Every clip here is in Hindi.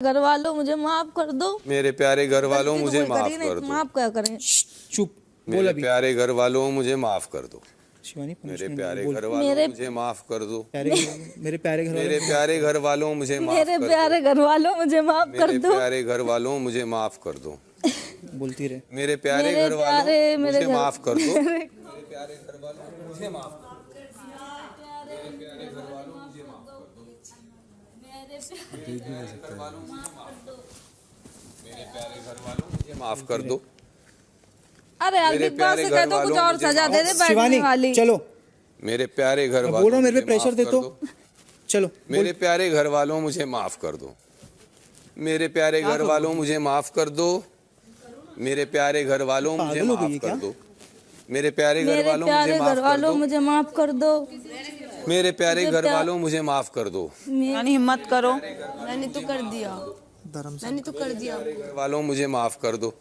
घर वालों मुझे माफ कर दो। मेरे प्यारे घर वालों मुझे माफ कर दो। माफ क्या करें? चुप। मेरे प्यारे घर वालों मुझे माफ कर दो। शिवानी मेरे प्यारे घर वालों मुझे माफ कर दो। मेरे प्यारे घर वालों मुझे माफ मेरे कर दो। प्यारे घर वालों मुझे माफ कर दो। मेरे प्यारे घर वालों मुझे माफ कर दो। बोलती रहे। मेरे प्यारे घर वालों मुझे माफ कर दो। मेरे प्यारे घर वालों मुझे माफ कर दो। मेरे प्यारे घर वालों मुझे माफ कर दो। मेरे प्यारे घर वालों मुझे माफ कर दो। अरे यार बिग बॉस से कह दो कुछ और सजा दे दे बैठने वाली। चलो मेरे प्यारे घर वालों बोलो, मेरे पे प्रेशर दे तो चलो। मेरे प्यारे घर वालों मुझे माफ कर दो। मेरे प्यारे घर वालों मुझे माफ कर दो। मेरे प्यारे घर वालों मुझे माफ कर दो। मेरे प्यारे घर वालों मुझे माफ कर दो। मेरे प्यारे घर वालों मुझे माफ कर दो। यानी हिम्मत करो। मैंने तो कर दिया। घर वालों मुझे माफ कर दो।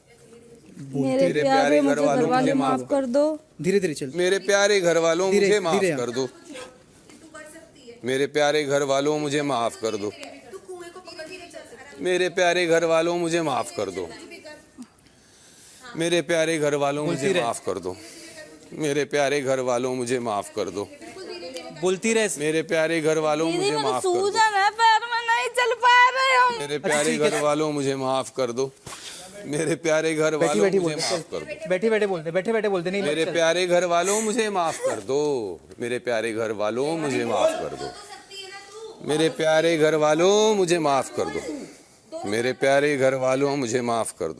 मेरे प्यारे घर वालों मुझे माफ कर दो। धीरे धीरे चल। मेरे प्यारे घर वालों मुझे माफ कर दो। मेरे प्यारे घर वालों मुझे माफ कर दो। मेरे प्यारे घर वालों मुझे माफ कर दो। मेरे प्यारे घर वालों मुझे माफ कर दो। मेरे प्यारे घर वालों मुझे माफ कर दो। बोलती रहे। मेरे प्यारे घर वालों मुझे माफ कर दो। सूजन है पैर में, नहीं चल पा रहे हम। मेरे प्यारे घर वालों मुझे माफ कर दो। मेरे प्यारे घर वालों मुझे माफ कर दो। बैठे बैठे बोलते नहीं। मेरे प्यारे घर वालों मुझे माफ कर दो। मेरे प्यारे घर वालों मुझे माफ कर दो। मेरे प्यारे घर वालों मुझे माफ कर दो। मेरे प्यारे घर वालों मुझे माफ कर दो।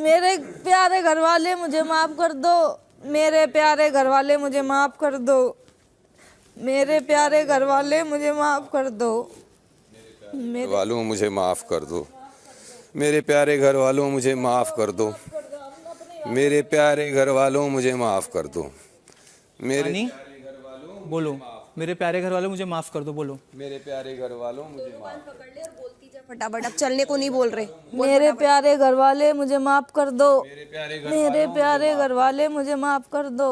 मेरे प्यारे घर वाले मुझे माफ कर दो। मेरे प्यारे घर वाले मुझे माफ कर दो। मेरे प्यारे घर वाले मुझे माफ कर दो। वालों मुझे माफ कर दो। मेरे प्यारे घर वालों मुझे माफ कर दो। मेरे प्यारे घर वालों मुझे माफ कर दो। मेरे बोलो, मेरे प्यारे घर वालों मुझे माफ कर दो। बोलो, मेरे प्यारे घर वालों मुझे माफ फटाफट, अब चलने को नहीं बोल रहे। मेरे प्यारे घर वाले मुझे माफ कर दो। मेरे प्यारे घर वाले मुझे माफ कर दो।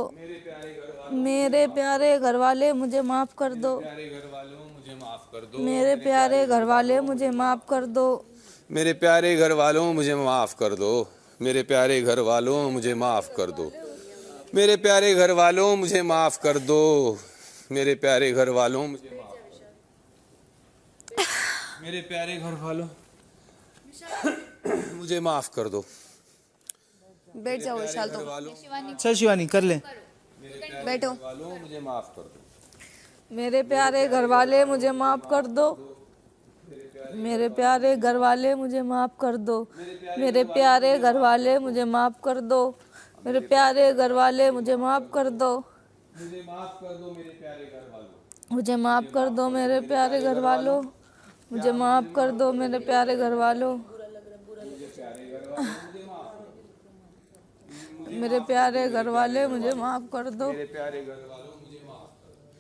मेरे प्यारे घर वाले मुझे माफ कर दो। मेरे प्यारे घर वाले मुझे माफ कर दो। मेरे प्यारे घर वालों मुझे माफ कर दो। मेरे प्यारे घर वालों मुझे माफ कर दो। मेरे प्यारे घर वालों मुझे माफ कर दो। मेरे प्यारे घर वालों मुझे माफ मेरे प्यारे घर वालों मुझे माफ कर दो। बैठ जाओ विशाल। तो चल शिवानी कर ले। बैठो। मुझे माफ कर दो। मेरे प्यारे घर वाले मुझे माफ कर दो। मेरे प्यारे घर वाले मुझे माफ कर दो। मेरे प्यारे घर वाले मुझे माफ कर दो। मेरे प्यारे घर वाले मुझे माफ कर दो। मुझे माफ कर दो मेरे प्यारे घर वालों। मुझे माफ कर दो मेरे प्यारे घर वालों। मुझे माफ कर दो मेरे प्यारे घर वालों। मेरे प्यारे घर वाले मुझे माफ कर दो। मेरे प्यारे घर वालों मुझे माफ कर दो।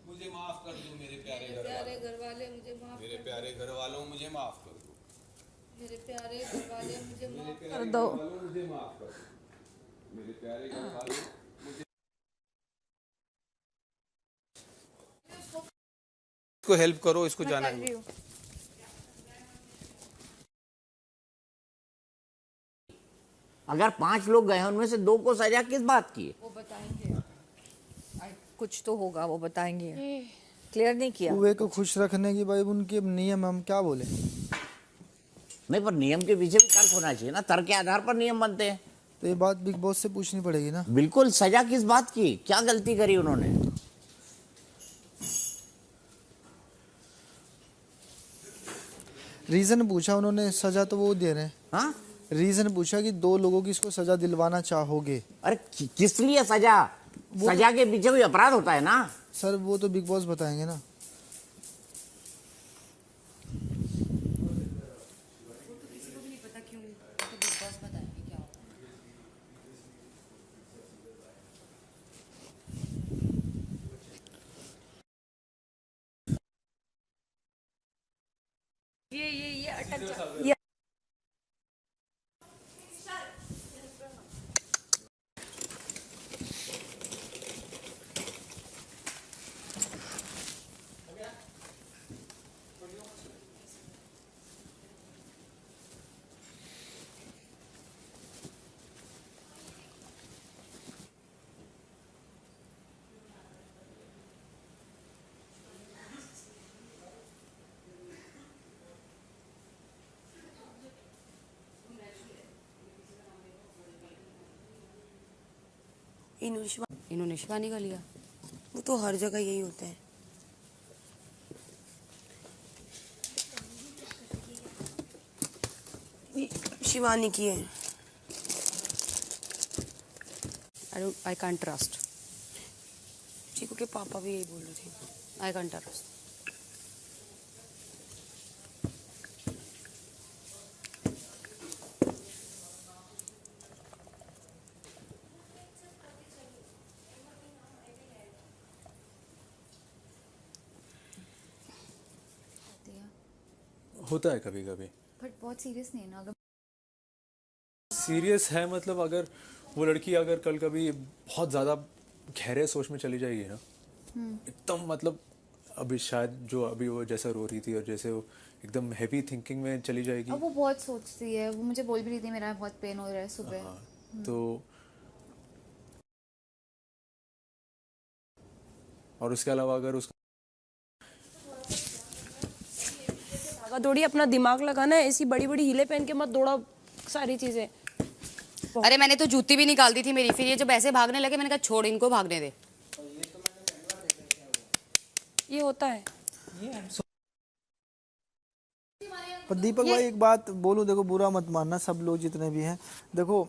मुझे माफ कर दो मेरे प्यारे घर वाले मुझे माफ। मेरे प्यारे घर वालों मुझे माफ कर दो। मेरे प्यारे घर वाले मुझे माफ कर दो। मुझे माफ कर दो। मेरे प्यारे घर वालों इसको हेल्प करो, इसको जाना है। अगर 5 लोग गए उनमें से 2 को सजा किस बात की है? वो बताएंगे, कुछ तो होगा, वो बताएंगे। क्लियर नहीं किया। कुएं को खुश रखने की भाई उनके नियम, हम क्या बोले। नहीं, पर नियम के पीछे भी तर्क होना चाहिए ना। तर्क के आधार पर नियम बनते हैं। तो ये बात बिग बॉस से पूछनी पड़ेगी ना। बिल्कुल। सजा किस बात की, क्या गलती करी उन्होंने? रीजन पूछा उन्होंने, सजा तो वो दे रहे हैं। हाँ, रीजन पूछा कि 2 लोगों की इसको सजा दिलवाना चाहोगे। अरे किस लिए सजा? सजा के पीछे कोई अपराध होता है ना। सर वो तो बिग बॉस बताएंगे ना। ये अटक जा। इन्होंने शिवानी का लिया। वो तो हर जगह यही होता है। शिवानी की है। I can't trust. चीकू के पापा भी यही बोल रहे थे। I can't trust. होता है कभी कभी, बट बहुत सीरियस नहीं है ना। अगर सीरियस है मतलब अगर वो लड़की अगर कल कभी बहुत ज़्यादा गहरे सोच में चली जाएगी ना, एकदम मतलब अभी शायद जो अभी वो जैसा रो रही थी और जैसे वो एकदम हैवी थिंकिंग में चली जाएगी। अब वो बहुत सोचती है, वो मुझे बोल भी रही थी मेरा बहुत पेन हो रहा है सुबह। हाँ, तो और उसके अलावा अगर उसका दौड़ी अपना दिमाग लगाना है, ऐसी बड़ी बड़ी हीले पहन के मत दौड़ा सारी चीजें। अरे मैंने तो जूती भी निकाल दी थी मेरी, फिर ये जब ऐसे भागने लगे मैंने कहा छोड़ इनको भागने दे। ये होता है। पर दीपक भाई एक बात बोलूं, देखो बुरा मत मानना, सब लोग जितने भी हैं, देखो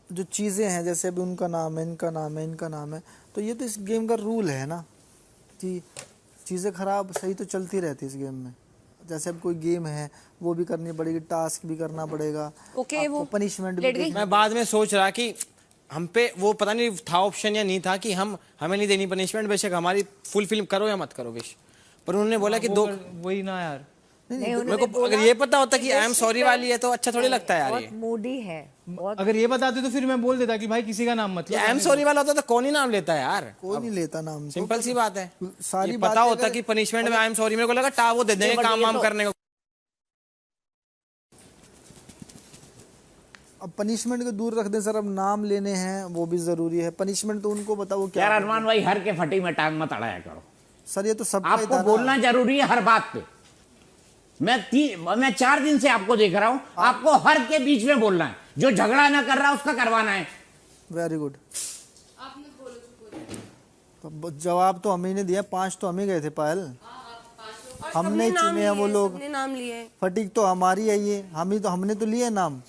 जो चीज़ें हैं जैसे अभी उनका नाम है, इनका नाम है, इनका नाम है, तो ये तो इस गेम का रूल है ना कि चीज़ें खराब सही तो चलती रहती है इस गेम में। जैसे अब कोई गेम है वो भी करनी पड़ेगी, टास्क भी करना पड़ेगा, ओके, वो पनिशमेंट भी। मैं बाद में सोच रहा कि हम पे वो पता नहीं था ऑप्शन या नहीं था कि हमें नहीं देनी पनिशमेंट, बेशक हमारी फुल फिल्म करो या मत करो विश, पर उन्होंने बोला कि दो वही ना यार। मेरे को अगर ये पता होता कि आई एम सॉरी वाली है तो अच्छा थोड़ी लगता है यार। ये मूडी है बहुत। अगर ये बताते तो फिर मैं बोल देता कि भाई किसी का नाम मत लो। आई एम सॉरी वाला होता तो कौन ही नाम लेता है यार, कोई नहीं लेता नाम। सिंपल सी बात है। सारी ये पता होता कि पनिशमेंट में आई एम सॉरी, मेरे को लगा टा वो दे देंगे काम वाम करने को। अब पनिशमेंट को दूर रख दें सर, अब नाम लेने हैं वो भी जरूरी है। पनिशमेंट तो उनको बताओ क्या। यार अरमान भाई हर के फटी में टांग मत अड़ाया करो सर, ये तो सब आपको बोलना जरूरी है हर बात पे। मैं 4 दिन से आपको देख रहा हूं, आपको हर के बीच में बोलना है, जो झगड़ा ना कर रहा उसका करवाना है। Very good. तो जवाब तो हम ही ने दिया, 5 तो हम ही गए थे पायल, हमने चुने हैं वो लोग। नाम लिए फटीक तो हमारी है ये, हमने तो लिए नाम।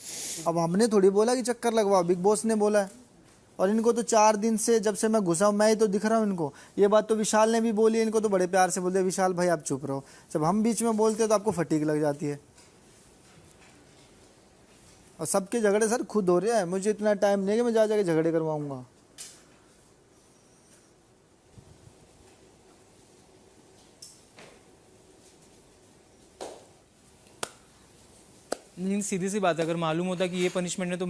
अब हमने थोड़ी बोला कि चक्कर लगवाओ, बिग बॉस ने बोला है। और इनको तो 4 दिन से जब से मैं घुसा हूं मैं ही तो दिख रहा हूं इनको। ये बात तो विशाल ने भी बोली, इनको तो बड़े प्यार से बोलते विशाल भाई आप चुप रहो। जब हम बीच में बोलते हैं तो आपको फटीक लग जाती है। और सबके झगड़े सर खुद हो रहे हैं, मुझे इतना टाइम नहीं है कि मैं जा जाके झगड़े करवाऊंगा। लेकिन सीधी सी बात है, अगर मालूम होता कि ये पनिशमेंट है तो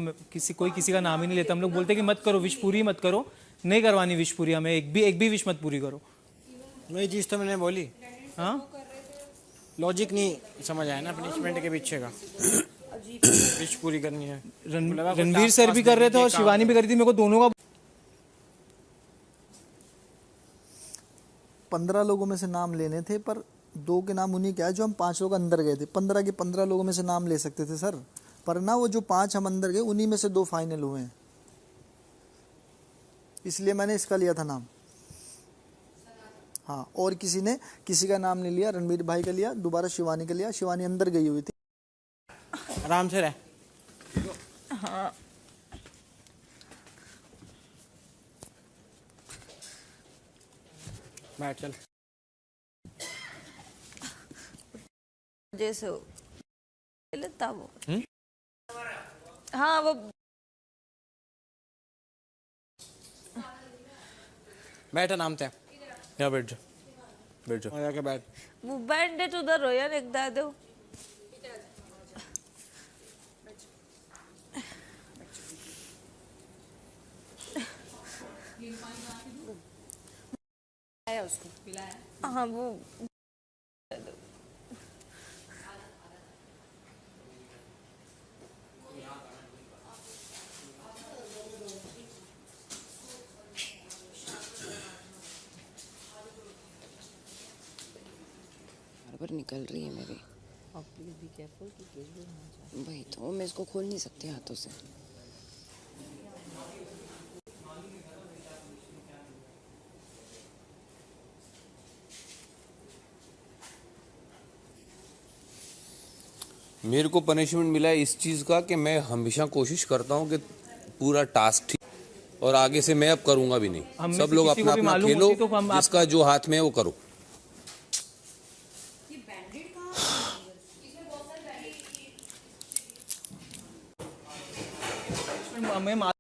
कोई किसी का नाम ही नहीं लेता। हम लोग बोलते कि मत करो विश पूरी, मत करो, नहीं करवानी विश पूरी, हमें एक भी विश मत पूरी करो। वही चीज तो मैंने बोली। हाँ लॉजिक नहीं समझ आया ना पनिशमेंट के पीछे का। विश पूरी करनी है। रणवीर सर भी कर रहे थे और शिवानी भी कर रही थी, मेरे को दोनों का 15 लोगों में से नाम लेने थे, पर 2 के नाम उन्हीं के आए जो हम 5 लोग अंदर गए थे। 15 के 15 लोगों में से नाम ले सकते थे सर, पर ना वो जो 5 हम अंदर गए उन्हीं में से 2 फाइनल हुए हैं, इसलिए मैंने इसका लिया था नाम। हाँ, और किसी का नाम नहीं लिया। रणवीर भाई का लिया, दोबारा शिवानी का लिया। शिवानी अंदर गई हुई थी। आराम से रह। हाँ बैठ चल। जैसे लेता वो। हाँ वो बैठ आराम से। यहाँ बैठ जा, बैठ जा। जाके बैठ। वो बैंडेज उधर हो यार, एक दा दो। हाँ वो बराबर निकल रही है मेरी। प्लीज बी केयरफुल कि केस भी ना जाए। भाई तो मैं इसको खोल नहीं सकती हाथों से। मेरे को पनिशमेंट मिला है इस चीज़ का कि मैं हमेशा कोशिश करता हूँ कि पूरा टास्क ठीक, और आगे से मैं अब करूँगा भी हम नहीं। में सब से लोग किसी को अपना भी अपना मालूम खेलो, होती तो हम जिसका जो हाथ में है वो करो। हमें